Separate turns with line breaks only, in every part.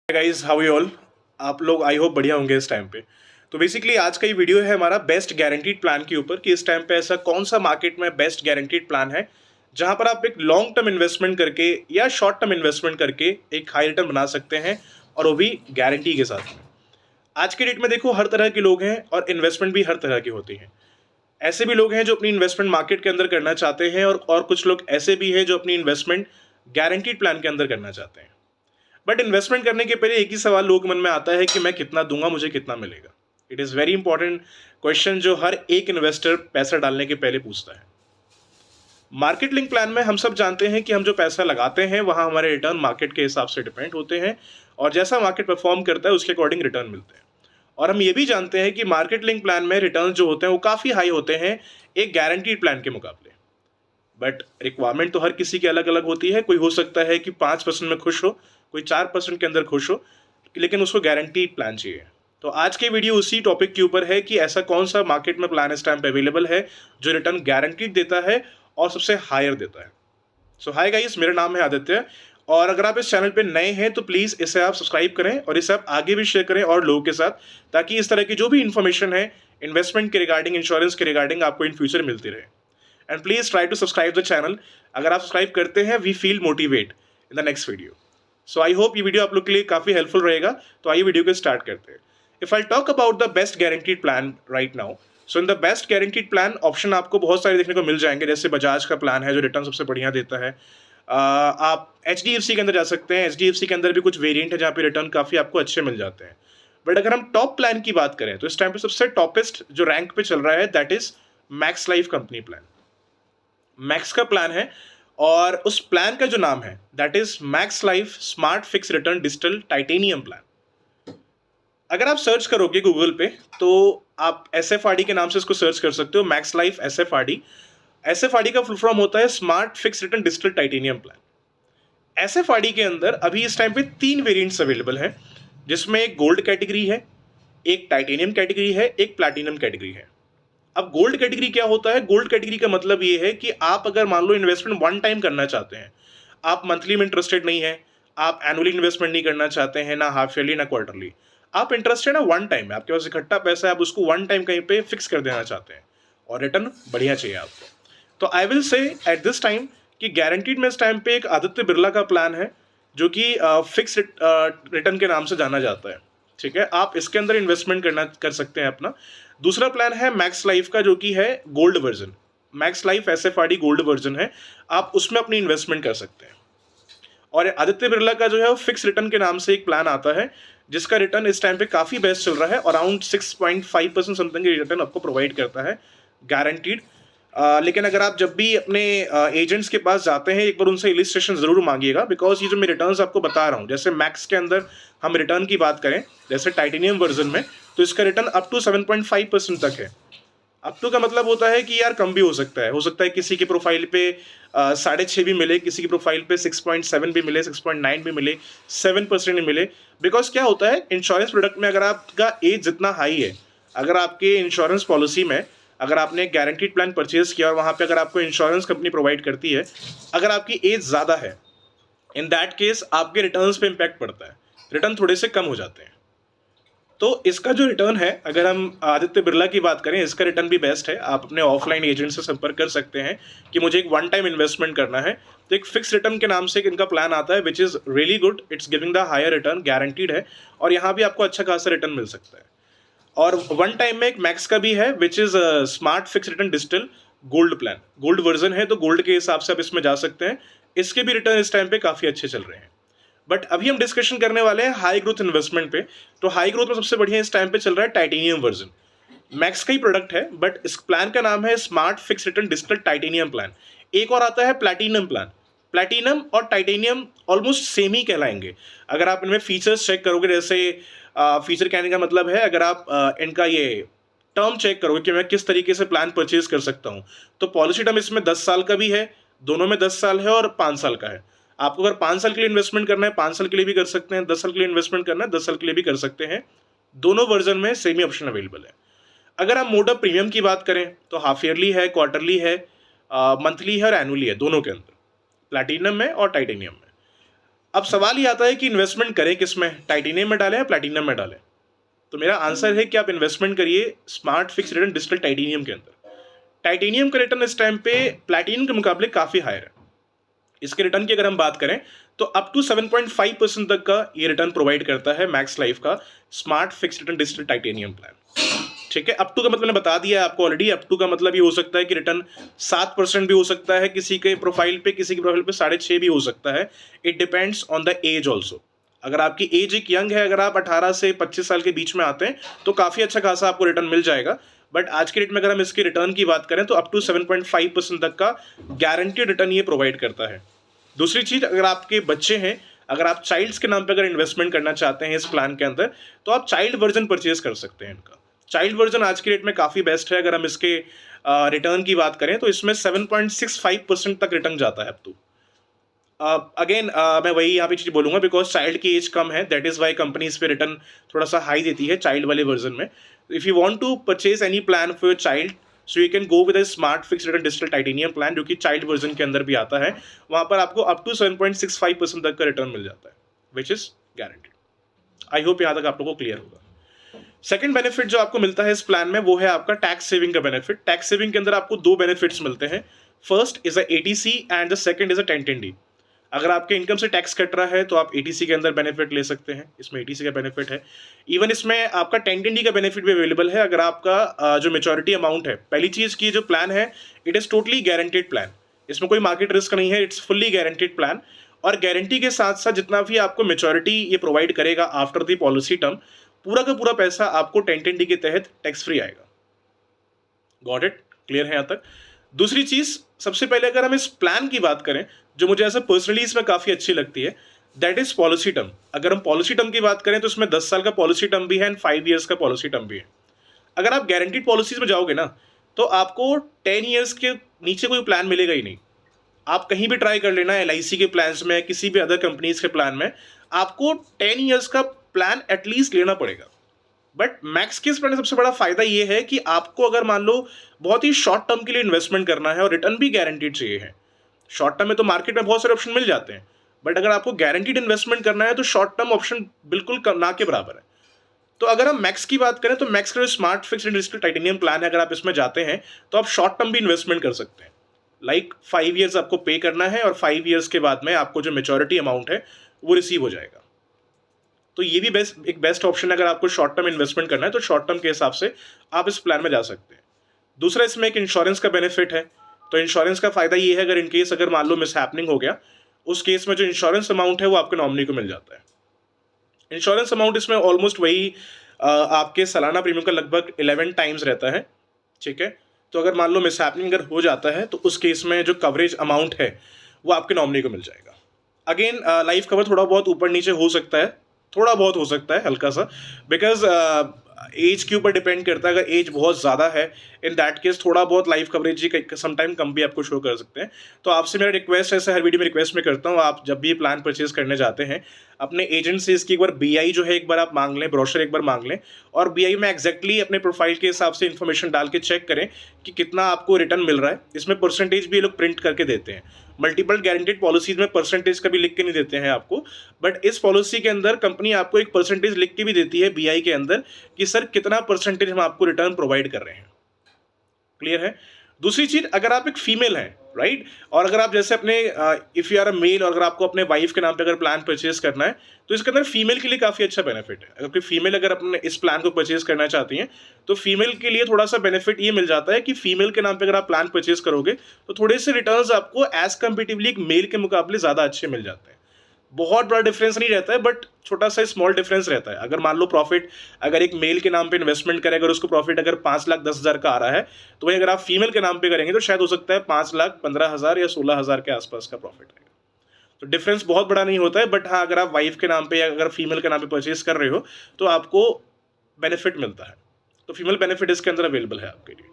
Guys, how you all. आप लोग I hope बढ़िया होंगे इस टाइम पे। तो बेसिकली आज का ये वीडियो है हमारा बेस्ट गारंटीड प्लान के ऊपर कि इस टाइम पे ऐसा कौन सा मार्केट में बेस्ट गारंटीड प्लान है जहां पर आप एक लॉन्ग टर्म इन्वेस्टमेंट करके या शॉर्ट टर्म इन्वेस्टमेंट करके एक हाई रिटर्न बना सकते हैं, और वो भी गारंटी के साथ में। आज के डेट में देखो, हर तरह के लोग हैं और इन्वेस्टमेंट भी हर तरह की होती है। ऐसे भी लोग हैं जो अपनी इन्वेस्टमेंट मार्केट के अंदर करना चाहते हैं, और कुछ लोग ऐसे भी हैं जो अपनी इन्वेस्टमेंट गारंटीड प्लान के अंदर करना चाहते हैं। बट इन्वेस्टमेंट करने के पहले एक ही सवाल लोग के मन में आता है कि मैं कितना दूंगा, मुझे कितना मिलेगा। It is very important question जो हर एक इन्वेस्टर पैसा डालने के पहले पूछता है। मार्केट लिंक प्लान में हम सब जानते हैं कि हम जो पैसा लगाते हैं वहाँ हमारे रिटर्न मार्केट के हिसाब से डिपेंड होते हैं, और जैसा मार्केट परफॉर्म करता है उसके अकॉर्डिंग रिटर्न मिलते हैं। और हम ये भी जानते हैं कि मार्केट लिंक प्लान में रिटर्न जो होते हैं वो काफ़ी हाई होते हैं एक गारंटीड प्लान के मुकाबले। बट रिक्वायरमेंट तो हर किसी की अलग अलग होती है। कोई हो सकता है कि 5% में खुश हो, कोई 4% के अंदर खुश हो, लेकिन उसको गारंटीड प्लान चाहिए। तो आज के वीडियो उसी टॉपिक के ऊपर है कि ऐसा कौन सा मार्केट में प्लान इस टाइम पे अवेलेबल है जो रिटर्न गारंटीड देता है और सबसे हायर देता है। सो हाय गाइस, मेरा नाम है आदित्य, और अगर आप इस चैनल पे नए हैं तो प्लीज़ इसे आप सब्सक्राइब करें और इसे आप आगे भी शेयर करें और लोगों के साथ, ताकि इस तरह की जो भी इन्फॉर्मेशन है इन्वेस्टमेंट के रिगार्डिंग, इंश्योरेंस के रिगार्डिंग, आपको इन फ्यूचर मिलती रहे। And please try to subscribe the channel. अगर आप सब्सक्राइब करते हैं, we feel motivate in the next video. So I hope ये वीडियो आप लोग के लिए काफ़ी हेल्पफुल रहेगा। तो आइए वीडियो को स्टार्ट करते हैं। If I talk about the best guaranteed plan right now, so in the best guaranteed plan option आपको बहुत सारे देखने को मिल जाएंगे। जैसे बजाज का प्लान है जो रिटर्न सबसे बढ़िया देता है। आप HDFC के अंदर जा सकते हैं। HDFC के अंदर भी कुछ वेरिएंट है जहाँ पे रिटर्न काफ़ी आपको अच्छे मिल जाते हैं। बट अगर हम टॉप प्लान की बात करें तो इस टाइम पे सबसे टॉपेस्ट जो रैंक पे चल रहा है that is max life company plan. Max का प्लान है, और उस प्लान का जो नाम है that is max life smart fix return digital titanium plan. अगर आप सर्च करोगे गूगल पे तो आप SFRD के नाम से इसको सर्च कर सकते हो, मैक्स लाइफ SFRD। SFRD का फुल फॉर्म होता है smart fix return digital titanium plan. SFRD के अंदर अभी इस टाइम पे 3 वेरिएंट्स अवेलेबल हैं, जिसमें एक गोल्ड कैटेगरी है, एक टाइटेनियम कैटेगरी है, एक प्लैटिनम कैटेगरी है। अब गोल्ड कैटेगरी क्या होता है? गोल्ड कैटेगरी का मतलब ये है कि आप अगर मान लो इन्वेस्टमेंट वन टाइम करना चाहते हैं, आप मंथली में इंटरेस्टेड नहीं है, आप एनुअली इन्वेस्टमेंट नहीं करना चाहते हैं, ना हाफ ईयरली ना क्वार्टरली, आप इंटरेस्टेड है वन टाइम में, आपके पास इकट्ठा पैसा है, आप उसको वन टाइम कहीं पे फिक्स कर देना चाहते हैं और रिटर्न बढ़िया चाहिए आपको, तो I will say at this time कि गारंटीड में इस टाइम पे एक आदित्य बिरला का प्लान है जो कि फिक्स रिटर्न के नाम से जाना जाता है। ठीक है, आप इसके अंदर इन्वेस्टमेंट कर सकते हैं अपना। दूसरा प्लान है मैक्स लाइफ का जो कि है gold version. Max life SFRD gold version है, आप उसमें अपनी इन्वेस्टमेंट कर सकते हैं। और आदित्य बिरला का जो है वो फिक्स रिटर्न के नाम से एक प्लान आता है जिसका रिटर्न इस टाइम पे काफ़ी बेस्ट चल रहा है, अराउंड 6.5% समथिंग रिटर्न आपको प्रोवाइड करता है गारंटीड। लेकिन अगर आप जब भी अपने एजेंट्स के पास जाते हैं एक बार उनसे इलिस्ट्रेशन ज़रूर मांगिएगा, बिकॉज ये जो मैं रिटर्न्स आपको बता रहा हूँ, जैसे मैक्स के अंदर हम रिटर्न की बात करें जैसे टाइटेनियम वर्जन में, तो इसका रिटर्न अप टू 7.5% तक है। अप टू का मतलब होता है कि यार कम भी हो सकता है किसी की प्रोफाइल पे 6.5 भी मिले, किसी की प्रोफाइल पे 6.7 भी मिले, 6.9 भी मिले, 7% भी मिले। बिकॉज क्या होता है इंश्योरेंस प्रोडक्ट में, अगर आपका एज जितना हाई है, अगर आपके इंश्योरेंस पॉलिसी में अगर आपने एक गारंटीड प्लान परचेज किया और वहाँ पे अगर आपको इंश्योरेंस कंपनी प्रोवाइड करती है, अगर आपकी एज ज़्यादा है, इन दैट केस आपके रिटर्न्स पे इम्पैक्ट पड़ता है, रिटर्न थोड़े से कम हो जाते हैं। तो इसका जो रिटर्न है, अगर हम आदित्य बिरला की बात करें, इसका रिटर्न भी बेस्ट है। आप अपने ऑफलाइन एजेंट से संपर्क कर सकते हैं कि मुझे एक वन टाइम इन्वेस्टमेंट करना है, तो एक फिक्स रिटर्न के नाम से एक इनका प्लान आता है which is really good, it's giving the higher return, guaranteed है, और यहाँ भी आपको अच्छा खासा रिटर्न मिल सकता है। और वन टाइम में एक मैक्स का भी है which is smart fix return digital gold plan. Gold version है तो गोल्ड के हिसाब से आप इसमें जा सकते हैं। इसके भी रिटर्न इस टाइम पे काफ़ी अच्छे चल रहे हैं। बट अभी हम डिस्कशन करने वाले हैं हाई ग्रोथ इन्वेस्टमेंट पे। तो हाई ग्रोथ में सबसे बढ़िया इस टाइम पे चल रहा है टाइटेनियम वर्जन। मैक्स का ही प्रोडक्ट है, बट इस प्लान का नाम है smart fix return digital titanium plan. एक और आता है प्लैटिनम प्लान। प्लैटिनम और टाइटेनियम ऑलमोस्ट सेम ही कहलाएंगे। अगर आप इनमें फीचर्स चेक करोगे, जैसे फीचर कहने का मतलब है अगर आप इनका ये टर्म चेक करोगे कि मैं किस तरीके से प्लान परचेज कर सकता हूँ, तो पॉलिसी टर्म इसमें 10 साल का भी है, दोनों में 10 साल है और 5 साल का है। आपको अगर 5 साल के लिए इन्वेस्टमेंट करना है 5 साल के लिए भी कर सकते हैं, 10 साल के लिए इन्वेस्टमेंट करना है 10 साल के लिए भी कर सकते हैं। दोनों वर्जन में सेम ही ऑप्शन अवेलेबल है। अगर आप मोड ऑफ प्रीमियम की बात करें तो हाफ ईयरली है, क्वार्टरली है, मंथली है और एनुअली है, दोनों के अंदर, प्लैटिनम में और टाइटेनियम में। अब सवाल ये आता है कि इन्वेस्टमेंट करें किस में, टाइटेनियम में डालें या प्लैटिनम में डालें। तो मेरा आंसर है कि आप इन्वेस्टमेंट करिए smart fix return digital titanium के अंदर। टाइटेनियम का रिटर्न इस टाइम पे प्लैटिनम के मुकाबले काफ़ी हायर है। इसके रिटर्न की अगर हम बात करें तो अप टू 7.5% तक का ये रिटर्न प्रोवाइड करता है मैक्स लाइफ का smart fix return digital titanium plan. ठीक है, अप टू का मतलब मैंने बता दिया है आपको ऑलरेडी। अप टू का मतलब ये हो सकता है कि रिटर्न 7% भी हो सकता है किसी के प्रोफाइल पे, किसी के प्रोफाइल पे 6.5 भी हो सकता है। It depends on the age also. अगर आपकी एज एक यंग है, अगर आप 18 से 25 साल के बीच में आते हैं तो काफ़ी अच्छा खासा आपको रिटर्न मिल जाएगा। बट आज के डेट में अगर हम इसके रिटर्न की बात करें तो अप टू 7.5% तक का गारंटीड रिटर्न ये प्रोवाइड करता है। दूसरी चीज़, अगर आपके बच्चे हैं, अगर आप चाइल्ड्स के नाम पे अगर इन्वेस्टमेंट करना चाहते हैं इस प्लान के अंदर, तो आप चाइल्ड वर्जन परचेज कर सकते हैं इनका। चाइल्ड वर्जन आज की डेट में काफ़ी बेस्ट है। अगर हम इसके रिटर्न की बात करें तो इसमें 7.65% तक रिटर्न जाता है अप टू। अगेन मैं वही यहाँ पे चीज़ बोलूँगा, बिकॉज चाइल्ड की एज कम है, दैट इज़ वाई कंपनी इस पे रिटर्न थोड़ा सा हाई देती है चाइल्ड वाले वर्जन में। If you want to purchase any plan for your child, so you can go with a smart fix return digital titanium plan, जो कि चाइल्ड वर्जन के अंदर भी आता है। वहाँ पर आपको अप टू 7.65% तक का रिटर्न मिल जाता है, which is guaranteed. I hope यहाँ तक आप लोगों को क्लियर होगा। सेकंड बेनिफिट जो आपको मिलता है इस प्लान में वो है आपका टैक्स सेविंग का बेनिफिट। टैक्स सेविंग के अंदर आपको दो बेनिफिट्स मिलते हैं। First is a ATC and the second is a 1010D। अगर आपके इनकम से टैक्स कट रहा है तो आप ATC के अंदर बेनिफिट ले सकते हैं, इसमें ATC का बेनिफिट है। इवन इसमें आपका 1010D का बेनिफिट भी अवेलेबल है। अगर आपका जो मेच्योरिटी अमाउंट है, पहली चीज़ की जो प्लान है it is totally guaranteed plan, इसमें कोई मार्केट रिस्क नहीं है, इट्स फुल्ली गारंटीड प्लान। और गारंटी के साथ साथ जितना भी आपको मेच्योरिटी ये प्रोवाइड करेगा आफ्टर द पॉलिसी टर्म, पूरा का पूरा पैसा आपको 1010D के तहत टैक्स फ्री आएगा। Got it? क्लियर है यहाँ तक? दूसरी चीज़, सबसे पहले अगर हम इस प्लान की बात करें जो मुझे ऐसा पर्सनली इसमें काफ़ी अच्छी लगती है, दैट इज़ पॉलिसी टर्म। अगर हम पॉलिसी टर्म की बात करें तो इसमें 10 साल का पॉलिसी टर्म भी है एंड 5 ईयर्स का पॉलिसी टर्म भी है। अगर आप गारंटीड पॉलिसीज में जाओगे ना तो आपको 10 ईयर्स के नीचे कोई प्लान मिलेगा ही नहीं। आप कहीं भी ट्राई कर लेना, LIC के प्लान्स में, किसी भी अदर कंपनीज के प्लान में, आपको 10 ईयर्स का प्लान एटलीस्ट लेना पड़ेगा। बट मैक्स के इस प्लान का सबसे बड़ा फायदा ये है कि आपको अगर मान लो बहुत ही शॉर्ट टर्म के लिए इन्वेस्टमेंट करना है और रिटर्न भी गारंटीड चाहिए है। शॉर्ट टर्म में तो मार्केट में बहुत सारे ऑप्शन मिल जाते हैं, बट अगर आपको गारंटीड इन्वेस्टमेंट करना है तो शॉर्ट टर्म ऑप्शन बिल्कुल ना के बराबर है। तो अगर हम मैक्स की बात करें तो मैक्स का जो smart fixed digital titanium plan है, अगर आप इसमें जाते हैं तो आप शॉर्ट टर्म भी इन्वेस्टमेंट कर सकते हैं। लाइक 5 ईयर्स आपको पे करना है और 5 ईयर्स के बाद में आपको जो मेच्योरिटी अमाउंट है वो रिसीव हो जाएगा। तो ये भी एक बेस्ट ऑप्शन है। अगर आपको शॉर्ट टर्म इन्वेस्टमेंट करना है तो शॉर्ट टर्म के हिसाब से आप इस प्लान में जा सकते हैं। दूसरा, इसमें एक इंश्योरेंस का बेनिफिट है। तो इंश्योरेंस का फायदा ये है, अगर इनकेस अगर मान लो मिस हैपनिंग हो गया, उस केस में जो इंश्योरेंस अमाउंट है वो आपके नॉमिनी को मिल जाता है। इंश्योरेंस अमाउंट इसमें ऑलमोस्ट वही आपके सालाना प्रीमियम का लगभग 11 टाइम्स रहता है। ठीक है, तो अगर मान लो मिस हैपनिंग अगर हो जाता है तो उस केस में जो कवरेज अमाउंट है वो आपके नॉमिनी को मिल जाएगा। अगेन लाइफ कवर थोड़ा बहुत ऊपर नीचे हो सकता है, थोड़ा बहुत हो सकता है हल्का सा, बिकॉज एज के ऊपर डिपेंड करता है। अगर एज बहुत ज़्यादा है, इन दैट केस थोड़ा बहुत लाइफ कवरेज ही समटाइम कम भी आपको शो कर सकते हैं। तो आपसे मेरा रिक्वेस्ट है, ऐसा हर वीडियो में रिक्वेस्ट में करता हूँ, आप जब भी प्लान परचेज करने जाते हैं अपने एजेंट से इसकी एक बार BI जो है एक बार आप मांग लें, ब्रोशर एक बार मांग लें, और BI में एग्जैक्टली अपने प्रोफाइल के हिसाब से इन्फॉर्मेशन डाल के चेक करें कि कितना आपको रिटर्न मिल रहा है। इसमें परसेंटेज भी ये लोग प्रिंट करके देते हैं। मल्टीपल गारंटीड पॉलिसीज में परसेंटेज कभी लिख के नहीं देते हैं आपको, बट इस पॉलिसी के अंदर कंपनी आपको एक परसेंटेज लिख के भी देती है BI के अंदर कि सर कितना परसेंटेज हम आपको रिटर्न प्रोवाइड कर रहे हैं। क्लियर है? दूसरी चीज, अगर आप एक फीमेल हैं, राइट, और अगर आप जैसे अपने if you are a male, और अगर आपको अपने वाइफ के नाम पे अगर प्लान परचेज करना है तो इसके अंदर फीमेल के लिए काफ़ी अच्छा बेनिफिट है। अगर कोई फीमेल अगर अपने इस प्लान को परचेज करना चाहती हैं तो फीमेल के लिए थोड़ा सा बेनिफिट ये मिल जाता है कि फीमेल के नाम पे अगर आप प्लान परचेज करोगे तो थोड़े से रिटर्न्स आपको एज कंपेटिवली एक मेल के मुकाबले ज़्यादा अच्छे मिल जाते हैं। बहुत बड़ा डिफरेंस नहीं रहता है, बट छोटा सा स्मॉल डिफरेंस रहता है। अगर मान लो प्रॉफिट अगर एक मेल के नाम पे इन्वेस्टमेंट करें, अगर उसको प्रॉफिट अगर 5,10,000 का आ रहा है, तो वही अगर आप फीमेल के नाम पे करेंगे तो शायद हो सकता है 5,15,000 या 16,000 के आसपास का प्रॉफिट आएगा। तो डिफरेंस बहुत बड़ा नहीं होता है, बट हाँ, अगर आप वाइफ के नाम पे या अगर फीमेल के नाम पे परचेज कर रहे हो तो आपको बेनिफिट मिलता है। तो फीमेल बेनिफिट इसके अंदर अवेलेबल है आपके लिए।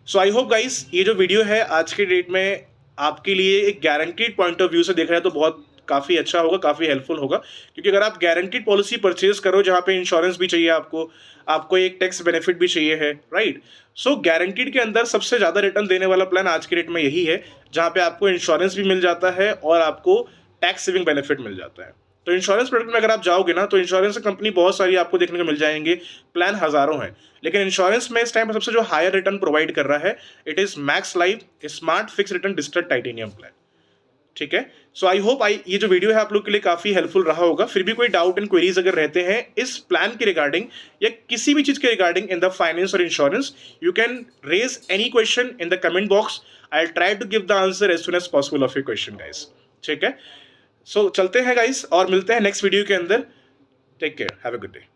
सो आई होप गाइस, ये जो वीडियो है आज के डेट में आपके लिए एक गारंटीड पॉइंट ऑफ व्यू से देख रहे हैं तो बहुत काफ़ी अच्छा होगा, काफ़ी हेल्पफुल होगा। क्योंकि अगर आप गारंटीड पॉलिसी परचेज करो जहाँ पे इंश्योरेंस भी चाहिए आपको एक टैक्स बेनिफिट भी चाहिए है, राइट। सो गारंटीड के अंदर सबसे ज़्यादा रिटर्न देने वाला प्लान आज के डेट में यही है, जहाँ पे आपको इंश्योरेंस भी मिल जाता है और आपको टैक्स सेविंग बेनिफिट मिल जाता है। तो इंश्योरेंस प्रोडक्ट में अगर आप जाओगे ना, तो इंश्योरेंस कंपनी बहुत सारी आपको देखने को मिल जाएंगे, प्लान हज़ारों हैं, लेकिन इंश्योरेंस में इस टाइम पर सबसे जो हायर रिटर्न प्रोवाइड कर रहा है, it is max life smart fix return digital titanium plan. ठीक है, सो आई होप ये जो वीडियो है आप लोग के लिए काफी हेल्पफुल रहा होगा। फिर भी कोई डाउट एंड क्वेरीज अगर रहते हैं इस प्लान के रिगार्डिंग या किसी भी चीज के रिगार्डिंग इन द फाइनेंस और insurance, you can raise any question in the comment box. I will try to give the answer as soon as possible of your question guys. ठीक है, सो चलते हैं गाइस और मिलते हैं नेक्स्ट वीडियो के अंदर। Take care, have a good day.